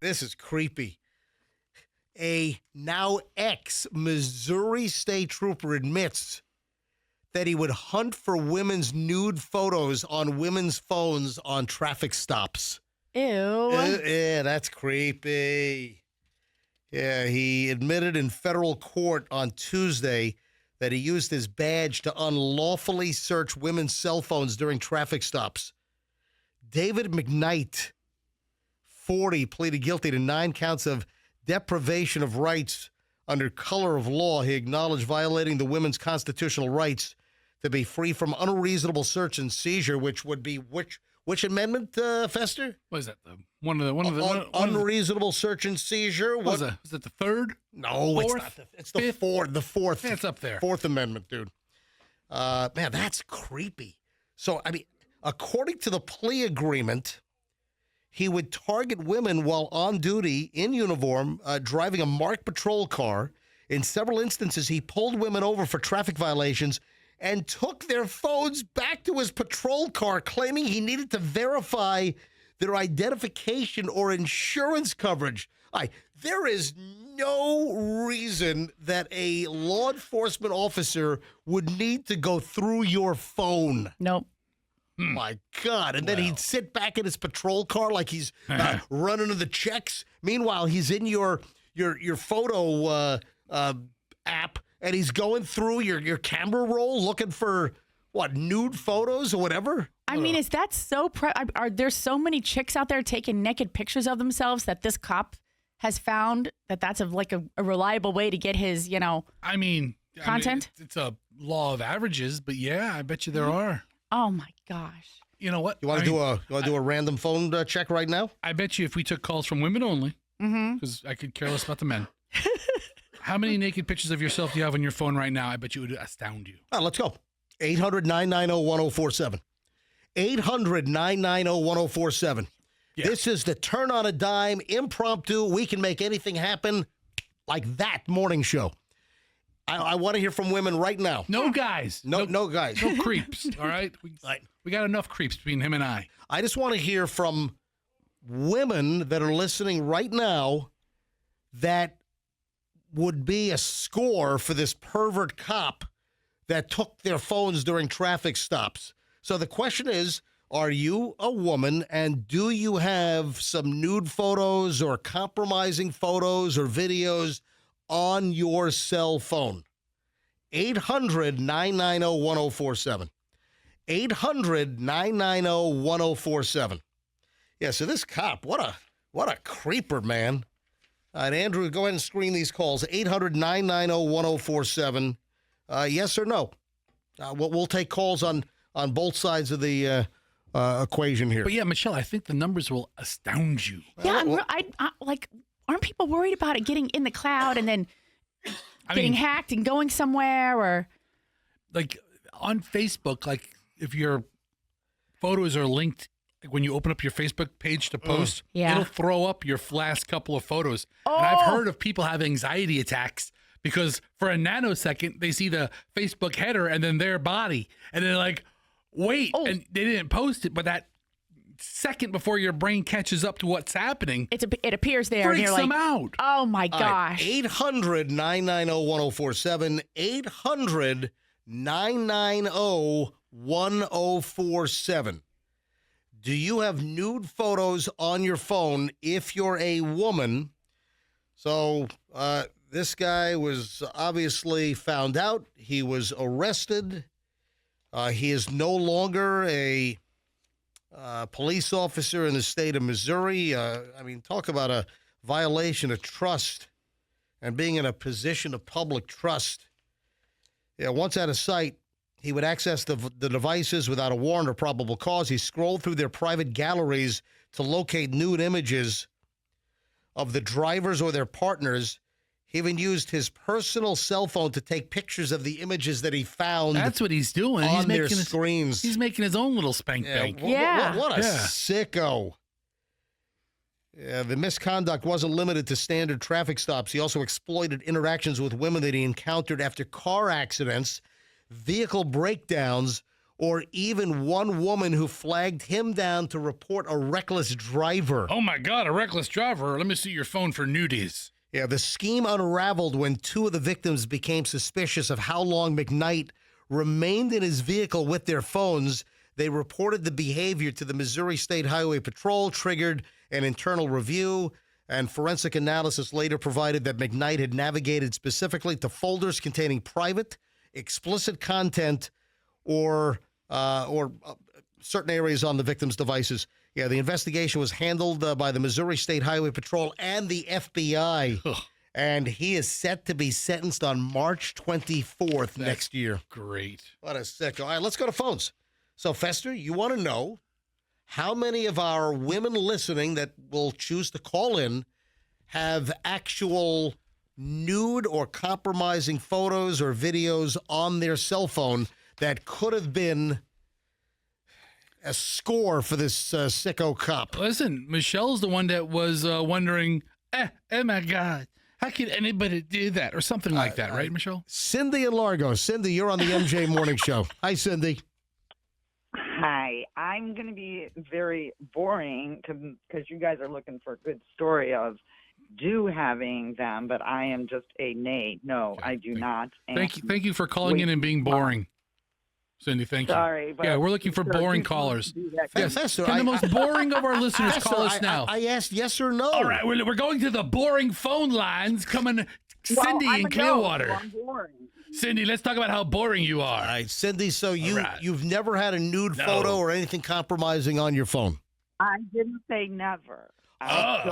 This is creepy. A now ex-Missouri state trooper admits that he would hunt for women's nude photos on women's phones on traffic stops. Ew. Yeah, that's creepy. Yeah, he admitted in federal court on Tuesday that he used his badge to unlawfully search women's cell phones during traffic stops. David McKnight, 40, pleaded guilty to 9 counts of deprivation of rights under color of law. He acknowledged violating the women's constitutional rights to be free from unreasonable search and seizure, which would be which amendment, Fester? What is that? Unreasonable search and seizure. What was that? Is that the third? No, fourth? It's not. It's the fourth. The fourth. Yeah, it's up there. Fourth Amendment, dude. Man, that's creepy. So, I mean, according to the plea agreement, he would target women while on duty in uniform, driving a marked patrol car. In several instances, he pulled women over for traffic violations and took their phones back to his patrol car, claiming he needed to verify their identification or insurance coverage. There is no reason that a law enforcement officer would need to go through your phone. Nope. My God. And then he'd sit back in his patrol car like he's running to the checks. Meanwhile, he's in your photo app, and he's going through your camera roll looking for, nude photos or whatever? I mean, is that so... are there so many chicks out there taking naked pictures of themselves that this cop has found that that's a reliable way to get his, content? It's a law of averages, but yeah, I bet you there are. Oh, my gosh. You know what? You want to do a random phone check right now? I bet you if we took calls from women only, because I could care less about the men. How many naked pictures of yourself do you have on your phone right now? I bet you it would astound you. Let's go. 800-990-1047. 800-990-1047. Yeah. This is the Turn on a Dime impromptu. We can make anything happen like that morning show. I want to hear from women right now. No guys. No guys. No creeps. All right? We got enough creeps between him and I. I just want to hear from women that are listening right now that would be a score for this pervert cop that took their phones during traffic stops. So the question is, are you a woman, and do you have some nude photos or compromising photos or videos on your cell phone? 800-990-1047. 800-990-1047. Yeah, so this cop, what a creeper, man. All right, Andrew, go ahead and screen these calls. 800-990-1047. Yes or no? We'll take calls on both sides of the equation here. But yeah, Michelle, I think the numbers will astound you. Yeah, aren't people worried about it getting in the cloud and then getting hacked and going somewhere? Or like on Facebook, like if your photos are linked, like when you open up your Facebook page to post, it'll throw up your last couple of photos. Oh. And I've heard of people have anxiety attacks because for a nanosecond, they see the Facebook header and then their body. And they're like, wait, and they didn't post it, but that second before your brain catches up to what's happening, it appears there. Freaks and you're them like, out. Oh, my gosh. 800-990-1047. 800-990-1047. Do you have nude photos on your phone if you're a woman? So this guy was obviously found out. He was arrested. He is no longer a police officer in the state of Missouri. Talk about a violation of trust and being in a position of public trust. Yeah, once out of sight, he would access the devices without a warrant or probable cause. He scrolled through their private galleries to locate nude images of the drivers or their partners. He even used his personal cell phone to take pictures of the images that he found. That's what he's doing. On their screens. He's making his own little spank bank. What a sicko. Yeah, the misconduct wasn't limited to standard traffic stops. He also exploited interactions with women that he encountered after car accidents, vehicle breakdowns, or even one woman who flagged him down to report a reckless driver. Oh, my God, a reckless driver. Let me see your phone for nudies. Yeah, the scheme unraveled when two of the victims became suspicious of how long McKnight remained in his vehicle with their phones. They reported the behavior to the Missouri State Highway Patrol, triggered an internal review, and forensic analysis later provided that McKnight had navigated specifically to folders containing private, explicit content or certain areas on the victim's devices. Yeah, the investigation was handled by the Missouri State Highway Patrol and the FBI, and he is set to be sentenced on March 24th next year. Great. What a sicko. All right, let's go to phones. So, Fester, you want to know how many of our women listening that will choose to call in have actual nude or compromising photos or videos on their cell phone that could have been a score for this sicko cop? Listen, Michelle's the one that was wondering, oh my God, how could anybody do that? Or something like that, right, Michelle? Cindy in Largo. Cindy, you're on the MJ Morning Show. Hi, Cindy. Hi. I'm going to be very boring because you guys are looking for a good story of having them, but I am just a nay. No, Okay. I do not. And Thank you for calling in and being boring. Cindy, thank you. Sorry, but Yeah, we're looking for boring callers. Yes. Fester, Can the most boring of our listeners Fester, call us now? I asked yes or no. All right, we're going to the boring phone lines. Coming, Well, Cindy I'm in a no, Clearwater. so I'm boring. Cindy, let's talk about how boring you are. All right, Cindy, so right. you've never had a nude No. photo or anything compromising on your phone? I didn't say never. I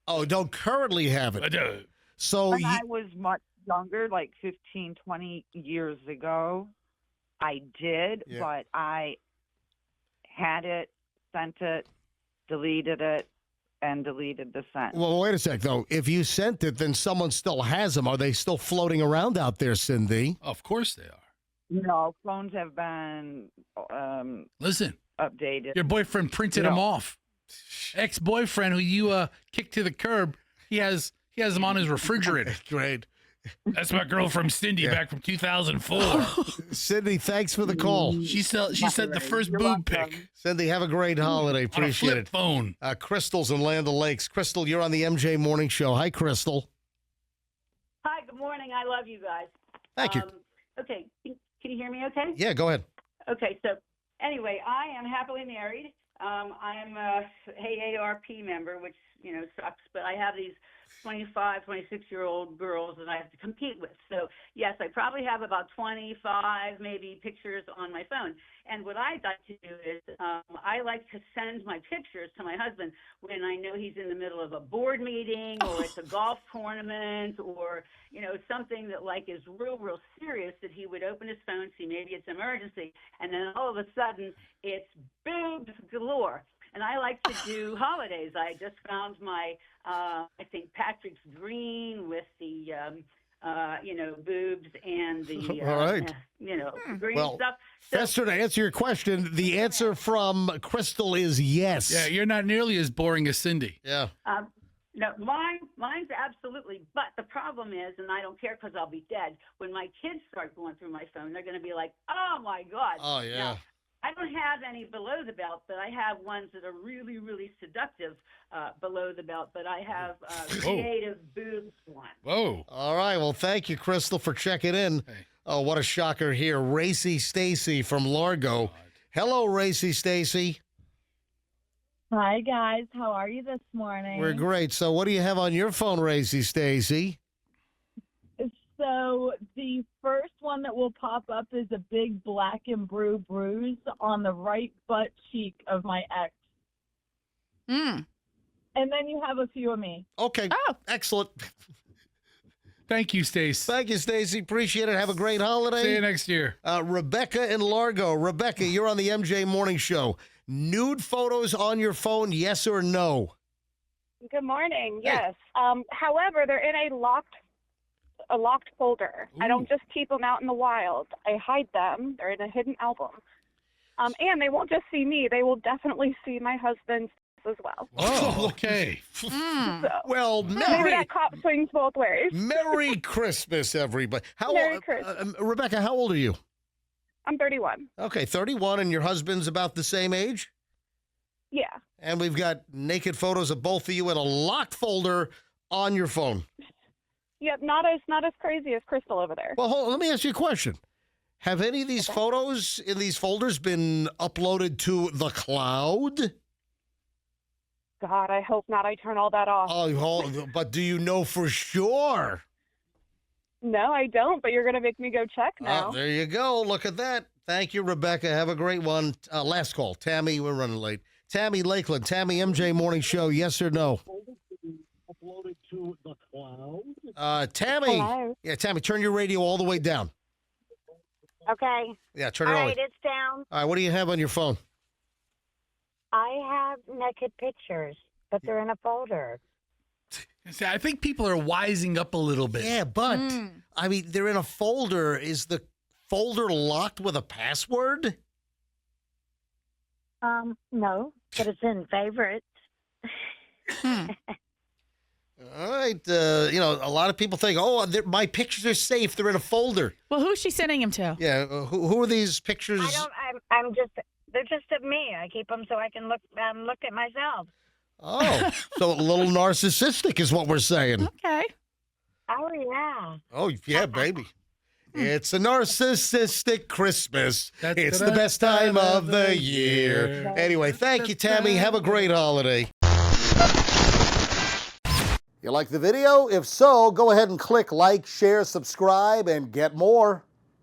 don't. Don't currently have it. So When I was much younger, like 15, 20 years ago, I did, Yeah. but I had it, sent it, deleted it, and deleted the sent. well, wait a sec, though. If you sent it, then someone still has them. Are they still floating around out there, Cindy? Of course they are. No, phones have been Listen, updated. your boyfriend printed them off. Ex-boyfriend who you kicked to the curb, he has them on his refrigerator. Great. That's my girl from Cindy back from 2004. Cindy, thanks for the call. She sent the first boob pic Cindy, have a great holiday. on a Appreciate flip it. phone. Crystal's in Land O'Lakes. Crystal, you're on the MJ Morning Show. Hi, Crystal. Hi, good morning. I love you guys. Thank you. Okay, can you hear me okay? Yeah, go ahead. Okay, so anyway, I am happily married. I am a AARP member, which, sucks, but I have these 25, 26-year-old girls that I have to compete with. So, yes, I probably have about 25 maybe pictures on my phone. And what I like to do is I like to send my pictures to my husband when I know he's in the middle of a board meeting or it's a golf tournament or, something that is real serious, that he would open his phone, see maybe it's an emergency, and then all of a sudden it's boobs galore. And I like to do holidays. I just found my, I think, Patrick's green with the, boobs and the, All right. green Well, stuff. Fester, to answer your question, the answer from Crystal is yes. Yeah, you're not nearly as boring as Cindy. Yeah. No, mine's absolutely. But the problem is, and I don't care because I'll be dead, when my kids start going through my phone, they're going to be like, oh, my God. Oh, yeah. Now, I don't have any below the belt, but I have ones that are really, really seductive below the belt. But I have creative boobs one. Whoa. All right. Well, thank you, Crystal, for checking in. Hey. Oh, what a shocker here. Racy Stacy from Largo. Hello, Racy Stacy. Hi, guys. How are you this morning? We're great. So what do you have on your phone, Racy Stacy? So the first one that will pop up is a big black and blue bruise on the right butt cheek of my ex. Mm. And then you have a few of me. Okay. Oh. Excellent. Thank you, Stace. Thank you, Stacy. Appreciate it. Have a great holiday. See you next year. Rebecca in Largo. Rebecca, you're on the MJ Morning Show. Nude photos on your phone, yes or no? Good morning. Hey. Yes. However, they're in a locked folder. I don't just keep them out in the wild. I hide them. They're in a hidden album. And they won't just see me. They will definitely see my husband's as well. Oh, okay. So, Well, maybe Merry, that cop swings both ways. Merry Christmas, everybody. Merry Christmas. Rebecca, how old are you? I'm 31. Okay, 31, and your husband's about the same age? Yeah. And we've got naked photos of both of you in a locked folder on your phone. Yep, not as crazy as Crystal over there. Well, hold on, let me ask you a question. Have any of these photos in these folders been uploaded to the cloud? God, I hope not. I turn all that off. Oh, but do you know for sure? No, I don't, but you're going to make me go check now. There you go. Look at that. Thank you, Rebecca. Have a great one. Last call. Tammy, we're running late. Tammy Lakeland, Tammy MJ Morning Show, yes or no? Uploaded to the cloud. Tammy. Hello? Yeah, Tammy, turn your radio all the way down. Okay. Yeah, turn it All all right, it's down. All right, what do you have on your phone? I have naked pictures, but they're in a folder. See, I think people are wising up a little bit. Yeah, but, I mean, they're in a folder. Is the folder locked with a password? No, but it's in favorites. All right. A lot of people think, my pictures are safe. They're in a folder. Well, who's she sending him to? Yeah. Who are these pictures? I'm just, they're just of me. I keep them so I can look at myself. Oh, so a little narcissistic is what we're saying. Okay. Oh, yeah. Oh, yeah, baby. It's a narcissistic Christmas. It's the best time of the year. Anyway, thank you, Tammy. Have a great holiday. You like the video? If so, go ahead and click like, share, subscribe, and get more.